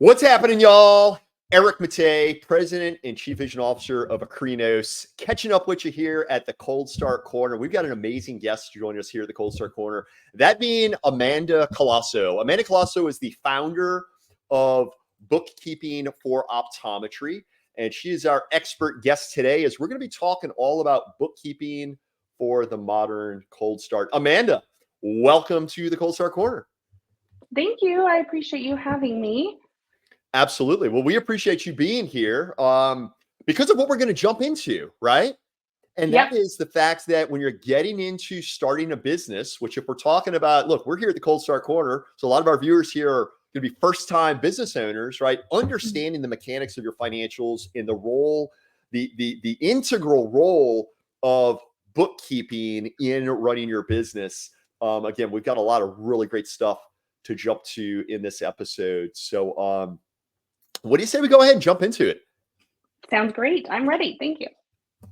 What's happening, y'all? Eric Matei, President and Chief Vision Officer of Acrinos, catching up with you here at the Cold Start Corner. We've got an amazing guest joining us here at the Cold Start Corner, that being Amanda Colasso. Amanda Colasso is the founder of Bookkeeping for Optometry, and she is our expert guest today as we're going to be talking all about bookkeeping for the modern cold start. Amanda, welcome to the Cold Start Corner. Thank you. I appreciate you having me. Absolutely. Well, we appreciate you being here because of what we're going to jump into, right? And that is the fact that when you're getting into starting a business, which if we're talking about, look, we're here at the Cold Start Corner. So a lot of our viewers here are going to be first-time business owners, right? Understanding the mechanics of your financials and the role, the integral role of bookkeeping in running your business. Again, we've got a lot of really great stuff to jump to in this episode. So what do you say we go ahead and jump into it? Sounds great. I'm ready. Thank you.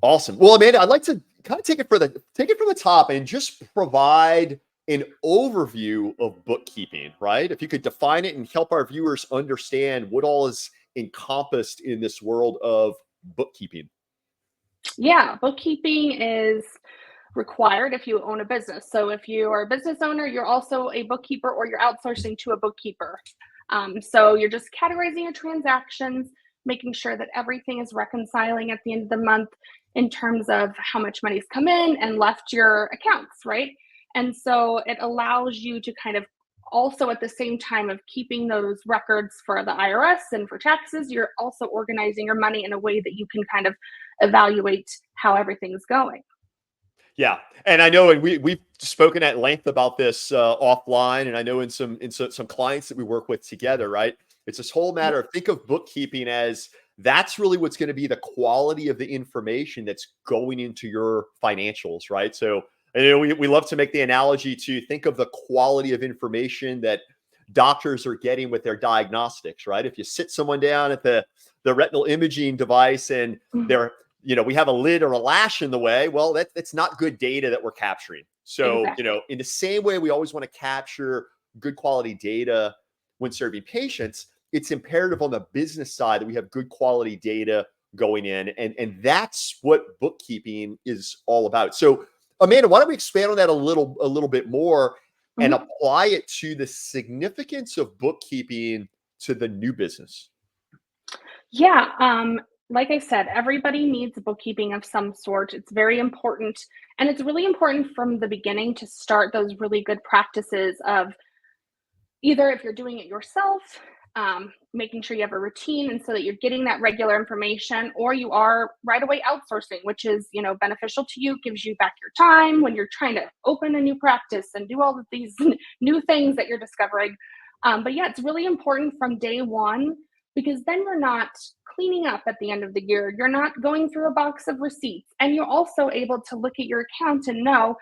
Awesome. Well, Amanda, I'd like to kind of take it from the top and just provide an overview of bookkeeping, right? If you could define it and help our viewers understand what all is encompassed in this world of bookkeeping. Yeah, bookkeeping is required if you own a business. So if you are a business owner, you're also a bookkeeper or you're outsourcing to a bookkeeper. So you're just categorizing your transactions, making sure that everything is reconciling at the end of the month in terms of how much money's come in and left your accounts, right? And so it allows you to kind of also at the same time of keeping those records for the IRS and for taxes, you're also organizing your money in a way that you can kind of evaluate how everything's going. Yeah, and I know, and we've spoken at length about this offline, and I know in some clients that we work with together, right? It's this whole matter of think of bookkeeping as that's really what's going to be the quality of the information that's going into your financials, right? So, and, you know, we love to make the analogy to think of the quality of information that doctors are getting with their diagnostics, right? If you sit someone down at the retinal imaging device and they're we have a lid or a lash in the way. Well, that's not good data that we're capturing. So, Exactly. in the same way, we always want to capture good quality data when serving patients. It's imperative on the business side that we have good quality data going in. And that's what bookkeeping is all about. So, Amanda, why don't we expand on that a little bit more and apply it to the significance of bookkeeping to the new business? Yeah, like I said, everybody needs bookkeeping of some sort. It's very important. And it's really important from the beginning to start those really good practices of either if you're doing it yourself, making sure you have a routine and so that you're getting that regular information, or you are right away outsourcing, which is, beneficial to you, gives you back your time when you're trying to open a new practice and do all of these new things that you're discovering. But yeah, it's really important from day one because then you're not cleaning up at the end of the year. You're not going through a box of receipts, and you're also able to look at your account and know,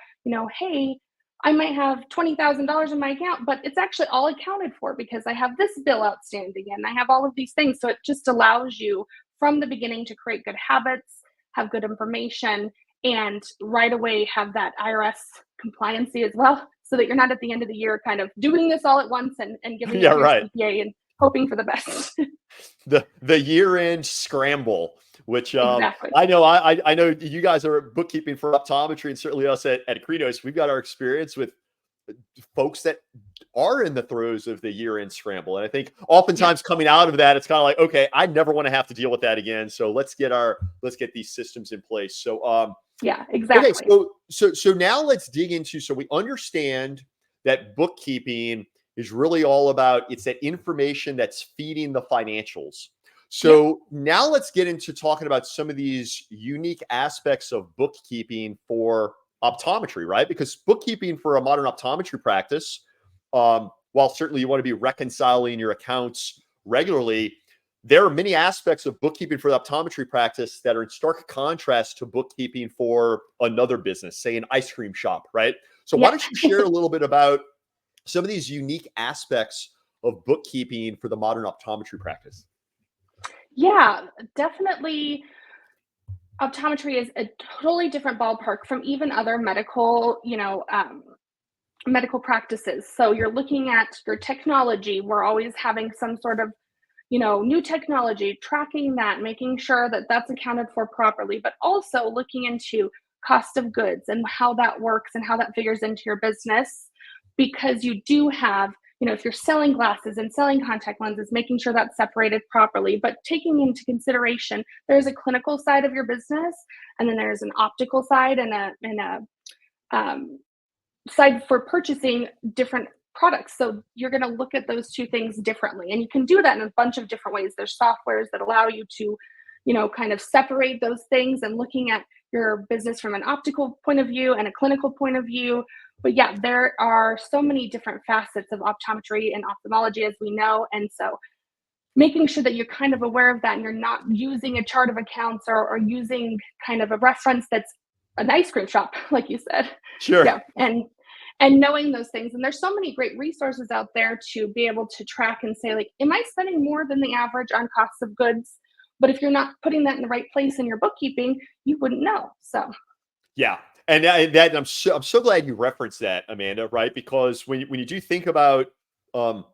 hey, I might have $20,000 in my account, but it's actually all accounted for because I have this bill outstanding and I have all of these things. So it just allows you from the beginning to create good habits, have good information, and right away have that IRS compliancy as well, so that you're not at the end of the year kind of doing this all at once and giving it to your CPA and hoping for the best. the year-end scramble, which Exactly. I know you guys are bookkeeping for optometry, and certainly us at Acrinos, we've got our experience with folks that are in the throes of the year-end scramble. And I think oftentimes coming out of that, it's kind of like, okay, I never want to have to deal with that again. So let's get these systems in place. So yeah, exactly. Okay, so now let's dig into, so we understand that bookkeeping is really all about, it's that information that's feeding the financials. So now let's get into talking about some of these unique aspects of bookkeeping for optometry, right? Because bookkeeping for a modern optometry practice, while certainly you want to be reconciling your accounts regularly, there are many aspects of bookkeeping for the optometry practice that are in stark contrast to bookkeeping for another business, say an ice cream shop, right? So why don't you share a little bit about some of these unique aspects of bookkeeping for the modern optometry practice? Yeah, definitely. Optometry is a totally different ballpark from even other medical, medical practices. So you're looking at your technology. We're always having some sort of new technology, tracking that, making sure that that's accounted for properly, but also looking into cost of goods and how that works and how that figures into your business. Because you do have, if you're selling glasses and selling contact lenses, making sure that's separated properly, but taking into consideration there's a clinical side of your business, and then there's an optical side and a um, side for purchasing different products. So you're going to look at those two things differently. And you can do that in a bunch of different ways. There's softwares that allow you to, kind of separate those things and looking at your business from an optical point of view and a clinical point of view. But yeah, there are so many different facets of optometry and ophthalmology, as we know. And so making sure that you're kind of aware of that and you're not using a chart of accounts or using kind of a reference that's an ice cream shop, like you said. Sure. Yeah. And knowing those things. And there's so many great resources out there to be able to track and say, like, am I spending more than the average on costs of goods? But if you're not putting that in the right place in your bookkeeping, you wouldn't know. So Yeah. And I'm so glad you referenced that, Amanda, right? Because when you do think about um,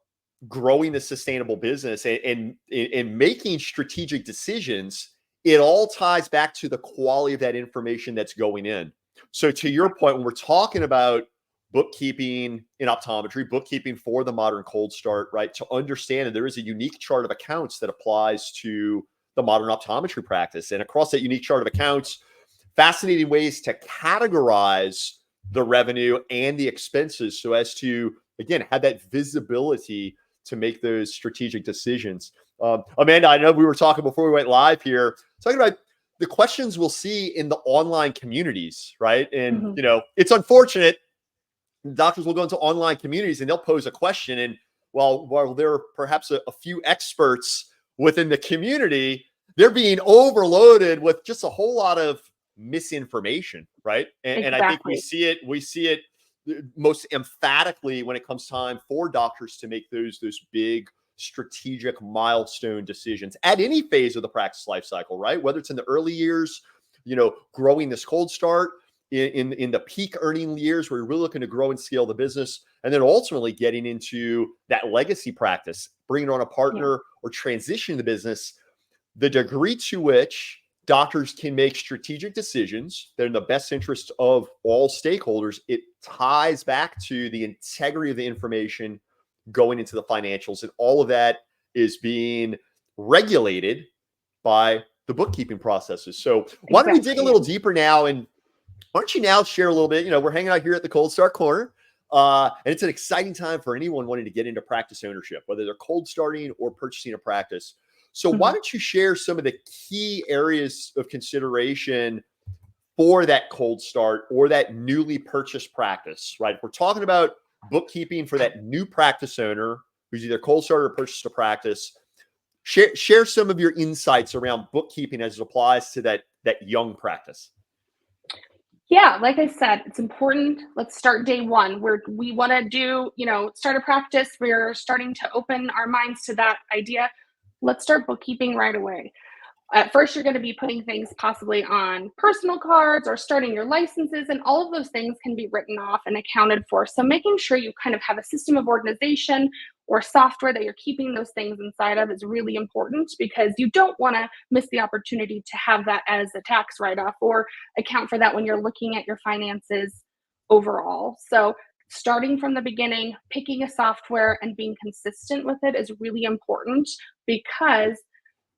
growing the sustainable business and making strategic decisions, it all ties back to the quality of that information that's going in. So to your point, when we're talking about bookkeeping in optometry, bookkeeping for the modern cold start, right? To understand that there is a unique chart of accounts that applies to the modern optometry practice. And across that unique chart of accounts, fascinating ways to categorize the revenue and the expenses so as to, again, have that visibility to make those strategic decisions. Amanda, I know we were talking before we went live here, talking about the questions we'll see in the online communities, right? And, mhm. it's unfortunate. Doctors will go into online communities and they'll pose a question. And while there are perhaps a few experts within the community, they're being overloaded with just a whole lot of misinformation, right? And I think we Exactly. see it most emphatically when it comes time for doctors to make those big strategic milestone decisions at any phase of the practice life cycle, right? Whether it's in the early years, growing this cold start, in the peak earning years where you're really looking to grow and scale the business, and then ultimately getting into that legacy practice, bringing on a Yeah, partner or transitioning the business. The degree to which doctors can make strategic decisions that are in the best interest of all stakeholders, it ties back to the integrity of the information going into the financials. And all of that is being regulated by the bookkeeping processes. So why don't we dig a exactly. little deeper now, and why don't you now share a little bit? We're hanging out here at the Cold Start Corner, and it's an exciting time for anyone wanting to get into practice ownership, whether they're cold starting or purchasing a practice. So, why Mhm. don't you share some of the key areas of consideration for that cold start or that newly purchased practice, right? If we're talking about bookkeeping for that new practice owner who's either cold started or purchased a practice. Share some of your insights around bookkeeping as it applies to that young practice. Yeah, like I said, it's important. Let's start day one where we want to do, start a practice. We're starting to open our minds to that idea. Let's start bookkeeping right away. At first, you're going to be putting things possibly on personal cards or starting your licenses, and all of those things can be written off and accounted for. So, making sure you kind of have a system of organization or software that you're keeping those things inside of is really important because you don't want to miss the opportunity to have that as a tax write off or account for that when you're looking at your finances overall. So, starting from the beginning, picking a software and being consistent with it is really important because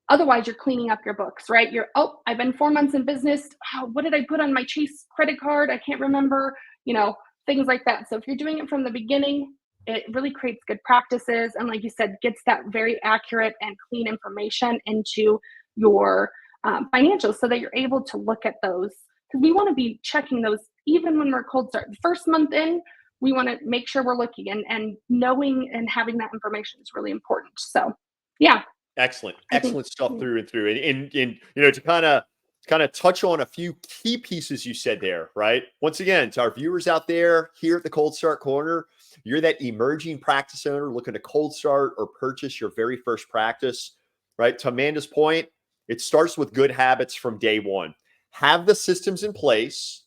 otherwise, you're cleaning up your books, right? Oh, I've been 4 months in business. Oh, what did I put on my Chase credit card? I can't remember, you know, things like that. So if you're doing it from the beginning, it really creates good practices. And like you said, gets that very accurate and clean information into your financials so that you're able to look at those. Because we want to be checking those even when we're cold start. The first month in, we want to make sure we're looking and knowing and having that information is really important. So, yeah, Excellent, I think. excellent stuff through and through. And to kind of touch on a few key pieces you said there, right? Once again, to our viewers out there here at the Cold Start Corner, you're that emerging practice owner looking to cold start or purchase your very first practice, right? To Amanda's point, it starts with good habits from day one. Have the systems in place,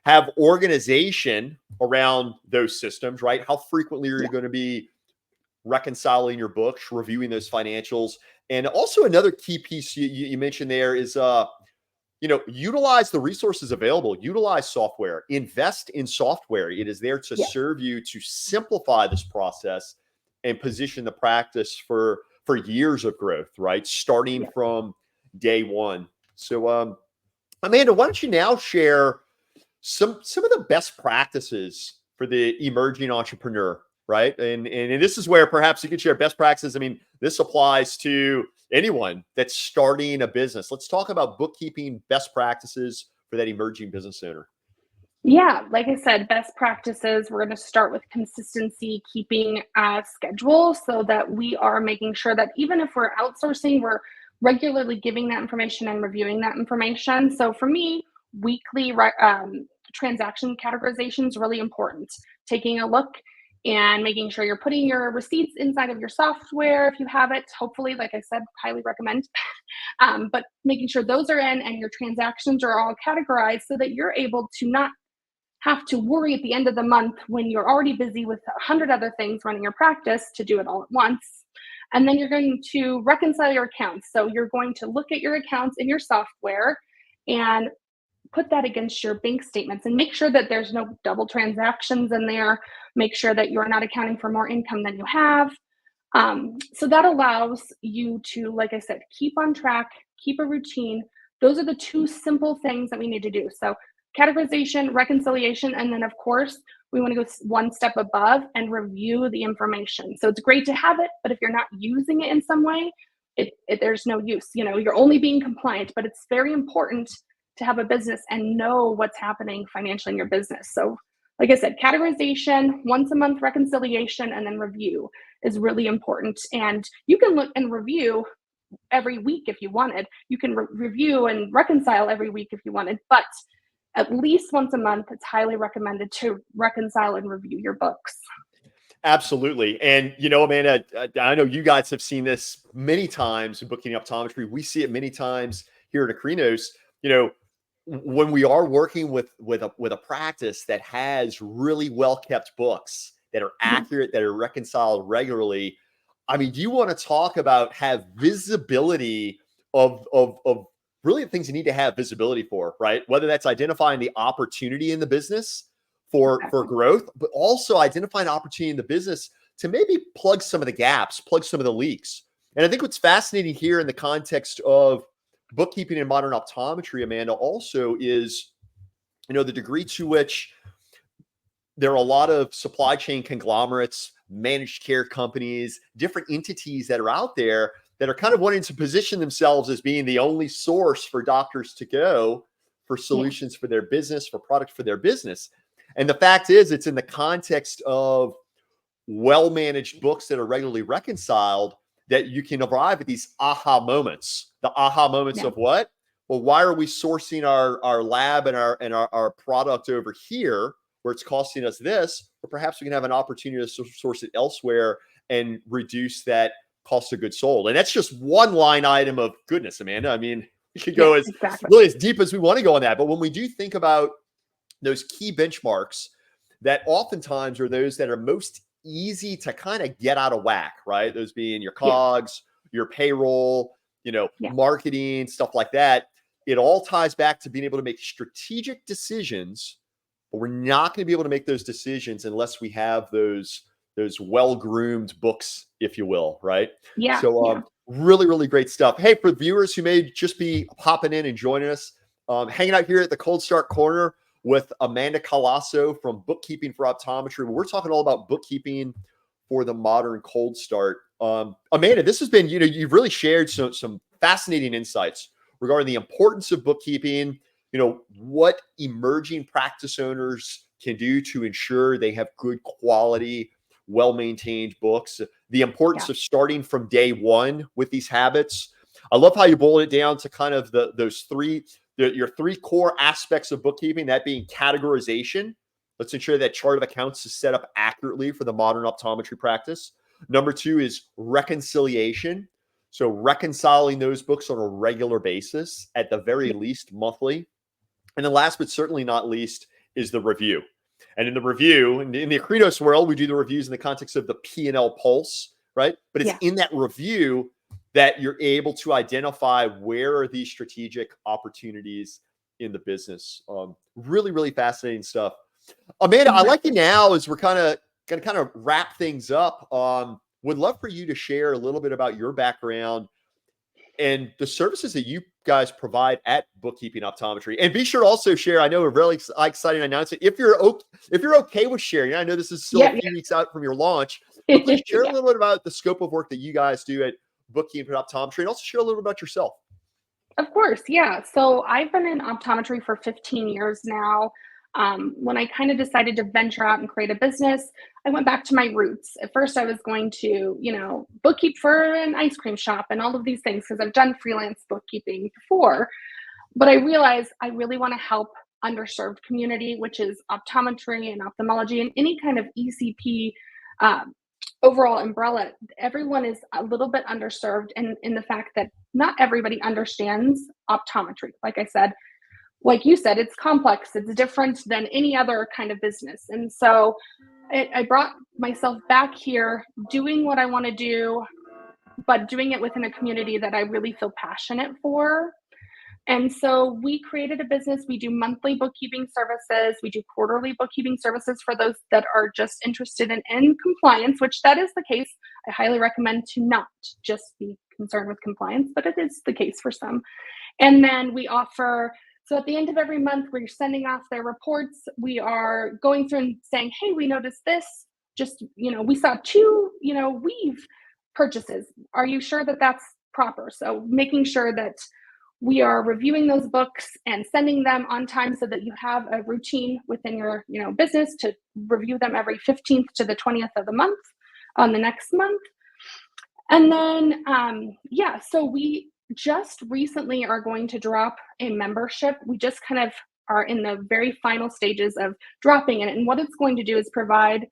have organization around those systems, right? How frequently are you Yeah. going to be reconciling your books, reviewing those financials. And also another key piece you mentioned there is, utilize the resources available, utilize software, invest in software. It is there to Yeah. serve you to simplify this process and position the practice for years of growth, right? Starting Yeah. from day one. So, Amanda, why don't you now share some of the best practices for the emerging entrepreneur, right? And this is where perhaps you could share best practices. I mean, this applies to anyone that's starting a business. Let's talk about bookkeeping best practices for that emerging business owner. Yeah, like I said, best practices, we're going to start with consistency, keeping a schedule so that we are making sure that even if we're outsourcing, we're regularly giving that information and reviewing that information. So for me, weekly transaction categorization is really important. Taking a look and making sure you're putting your receipts inside of your software if you have it. Hopefully, like I said, highly recommend. But making sure those are in and your transactions are all categorized so that you're able to not have to worry at the end of the month when you're already busy with 100 other things running your practice to do it all at once. And then you're going to reconcile your accounts. So you're going to look at your accounts in your software and put that against your bank statements and make sure that there's no double transactions in there. Make sure that you're not accounting for more income than you have. So that allows you to, like I said, keep on track, keep a routine. Those are the two simple things that we need to do. So categorization, reconciliation, and then of course, we want to go one step above and review the information. So it's great to have it, but if you're not using it in some way, there's no use. You're only being compliant, but it's very important to have a business and know what's happening financially in your business. So like I said, categorization, once a month reconciliation, and then review is really important. And you can look and review every week if you wanted. You can review and reconcile every week if you wanted, but at least once a month, it's highly recommended to reconcile and review your books. Absolutely. And, Amanda, I know you guys have seen this many times in Booking Optometry. We see it many times here at Acrinos. When we are working with a practice that has really well kept books that are accurate, that are reconciled regularly. I mean, do you want to talk about have visibility of really the things you need to have visibility for, right? Whether that's identifying the opportunity in the business for Exactly. growth, but also identifying opportunity in the business to maybe plug some of the gaps, plug some of the leaks. And I think what's fascinating here in the context of bookkeeping and modern optometry, Amanda, also is, the degree to which there are a lot of supply chain conglomerates, managed care companies, different entities that are out there that are kind of wanting to position themselves as being the only source for doctors to go for Yeah. solutions for their business, for product for their business. And the fact is, it's in the context of well-managed books that are regularly reconciled that you can arrive at these aha moments. The aha moments Yeah. of what? Well, why are we sourcing our lab and our product over here where it's costing us this? Or perhaps we can have an opportunity to source it elsewhere and reduce that cost of goods sold. And that's just one line item of goodness, Amanda. I mean, we could go Yeah, as exactly. really as deep as we want to go on that. But when we do think about those key benchmarks that oftentimes are those that are most easy to kind of get out of whack, right? Those being your Yeah. COGS, your payroll, Yeah. marketing, stuff like that. It all ties back to being able to make strategic decisions, but we're not going to be able to make those decisions unless we have those well-groomed books, if you will, right? Yeah. So Yeah. really, really great stuff. Hey, for viewers who may just be popping in and joining us, hanging out here at the Cold Start Corner with Amanda Colasso from Bookkeeping for Optometry. We're talking all about bookkeeping for the modern cold start. Amanda, this has been, you've really shared some fascinating insights regarding the importance of bookkeeping, what emerging practice owners can do to ensure they have good quality, well-maintained books, the importance Yeah. of starting from day one with these habits. I love how you boiled it down to kind of your three core aspects of bookkeeping, that being categorization. Let's ensure that chart of accounts is set up accurately for the modern optometry practice. Number two is reconciliation. So reconciling those books on a regular basis, at the very Yeah. least monthly. And then last but certainly not least is the review. And in the review, in the Acrinos world, we do the reviews in the context of the P&L pulse. right? But it's Yeah. in that review that you're able to identify where are these strategic opportunities in the business. Really, really fascinating stuff. Amanda, I like you Exactly. now as we're kind of going to kind of wrap things up. Would love for you to share a little bit about your background and the services that you guys provide at Bookkeeping Optometry. And be sure to also share. I know a really exciting announcement. If you're okay with sharing, I know this is still a Yeah. few weeks out from your launch, but Yeah. please share a Yeah. little bit about the scope of work that you guys do at Bookkeeping Optometry, and also share a little bit about yourself. Of course, yeah. So I've been in optometry for 15 years now. When I kind of decided to venture out and create a business, I went back to my roots. At first, I was going to, bookkeep for an ice cream shop and all of these things because I've done freelance bookkeeping before. But I realized I really want to help underserved community, which is optometry and ophthalmology and any kind of ECP overall umbrella. Everyone is a little bit underserved in the fact that not everybody understands optometry. Like I said, like you said, it's complex, it's different than any other kind of business. And so I brought myself back here doing what I want to do, but doing it within a community that I really feel passionate for. And so we created a business. We do monthly bookkeeping services. We do quarterly bookkeeping services for those that are just interested in compliance, which that is the case. I highly recommend to not just be concerned with compliance, but it is the case for some. And then we offer, so at the end of every month, we're sending off their reports. We are going through and saying, hey, we noticed this. Just, we saw two, weave purchases. Are you sure that that's proper? So making sure that we are reviewing those books and sending them on time so that you have a routine within your business to review them every 15th to the 20th of the month on the next month. And then so we just recently are going to drop a membership. We just kind of are in the very final stages of dropping it, and what it's going to do is provide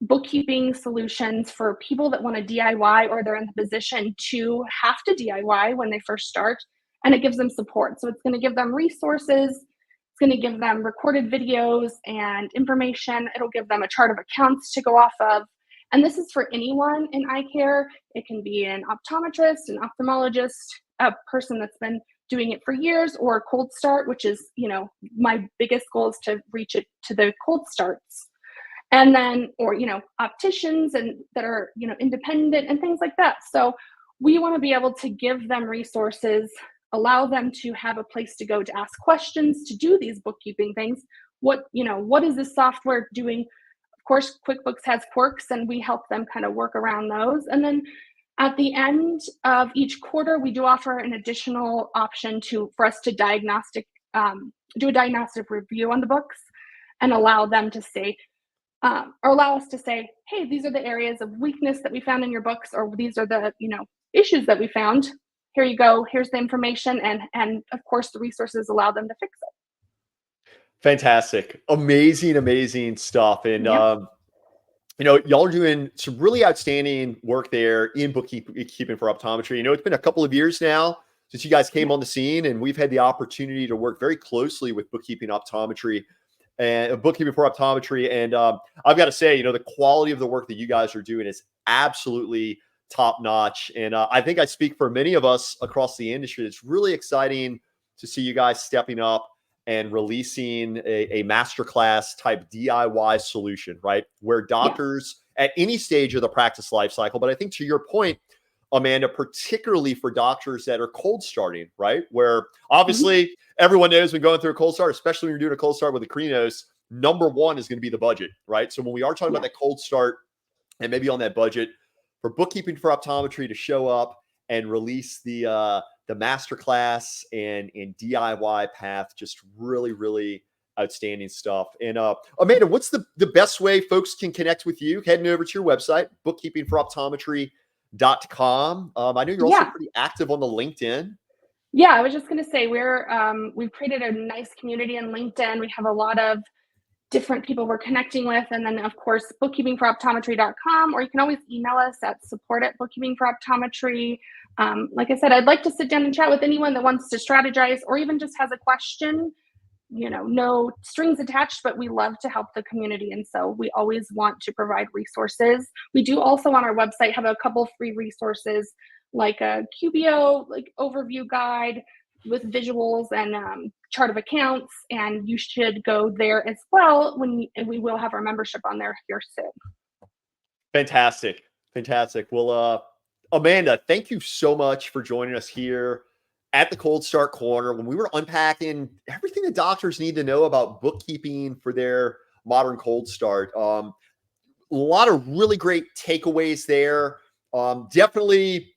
bookkeeping solutions for people that want to DIY or they're in the position to have to DIY when they first start, and it gives them support. So it's going to give them resources, it's going to give them recorded videos and information. It'll give them a chart of accounts to go off of. And this is for anyone in eye care. It can be an optometrist, an ophthalmologist, a person that's been doing it for years, or a cold start, which is, my biggest goal is to reach it to the cold starts. And then, or, opticians and that are, independent and things like that. So we want to be able to give them resources, allow them to have a place to go to ask questions, to do these bookkeeping things. What is this software doing? Of course, QuickBooks has quirks and we help them kind of work around those. And then at the end of each quarter, we do offer an additional option for us to do a diagnostic review on the books and allow them to say, or allow us to say, hey, these are the areas of weakness that we found in your books, or these are the issues that we found. Here you go. Here's the information, and of course the resources allow them to fix it. Fantastic. Amazing, amazing stuff. And, Yep. y'all are doing some really outstanding work there in bookkeeping for optometry. It's been a couple of years now since you guys came Yep. on the scene, and we've had the opportunity to work very closely with bookkeeping optometry and bookkeeping for optometry. And I've got to say, the quality of the work that you guys are doing is absolutely top notch. And I think I speak for many of us across the industry. It's really exciting to see you guys stepping up and releasing a masterclass type DIY solution, right? Where Yeah. doctors at any stage of the practice life cycle, but I think to your point, Amanda, particularly for doctors that are cold starting, right? Where Mhm. obviously everyone knows when going through a cold start, especially when you're doing a cold start with a Krinos, number one is going to be the budget, right? So when we are talking about Yeah. that cold start and maybe on that budget, for bookkeeping for optometry to show up and release the masterclass and DIY path, just really, really outstanding stuff. And Amanda, what's the best way folks can connect with you? Heading over to your website, bookkeepingforoptometry.com. I know you're also Yeah. pretty active on the LinkedIn. Yeah, I was just going to say we've created a nice community on LinkedIn. We have a lot of different people we're connecting with, and then of course bookkeepingforoptometry.com, or you can always email us at support@bookkeepingforoptometry. Like I said, I'd like to sit down and chat with anyone that wants to strategize or even just has a question. no strings attached, but we love to help the community. And so we always want to provide resources. We do also on our website have a couple free resources like a QBO like overview guide with visuals and chart of accounts. And you should go there as well and we will have our membership on there here soon. Fantastic. Fantastic. Well, Amanda, thank you so much for joining us here at the Cold Start Corner when we were unpacking everything the doctors need to know about bookkeeping for their modern cold start. A lot of really great takeaways there. Definitely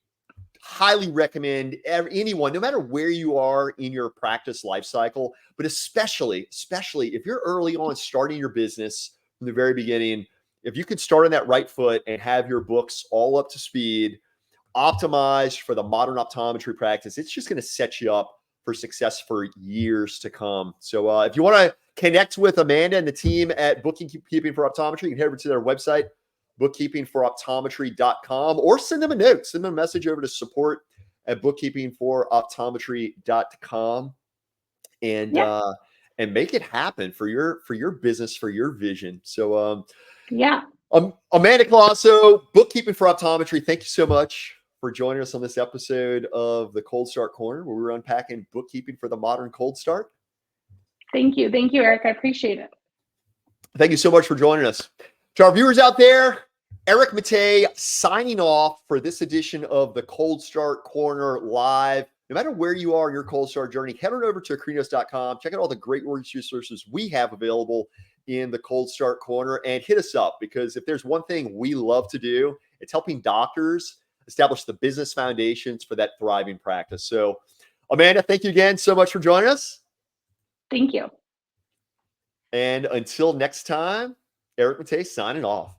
highly recommend anyone, no matter where you are in your practice life cycle, but especially if you're early on starting your business from the very beginning, if you could start on that right foot and have your books all up to speed, optimized for the modern optometry practice, it's just going to set you up for success for years to come. So if you want to connect with Amanda and the team at Bookkeeping for Optometry, you can head over to their website, bookkeepingforoptometry.com, or send them a note, send them a message over to support@bookkeepingforoptometry.com and Yeah. make it happen for your business, for your vision. So Yeah. Amanda Colosso, Bookkeeping for Optometry, thank you so much for joining us on this episode of the Cold Start Corner, where we're unpacking bookkeeping for the modern cold start. Thank you. Thank you, Eric. I appreciate it. Thank you so much for joining us. To our viewers out there, Eric Matei signing off for this edition of the Cold Start Corner Live. No matter where you are in your cold start journey, head on over to acrinos.com. Check out all the great resources we have available in the Cold Start Corner and hit us up, because if there's one thing we love to do, it's helping doctors establish the business foundations for that thriving practice. So, Amanda, thank you again so much for joining us. Thank you. And until next time, Eric Matei signing off.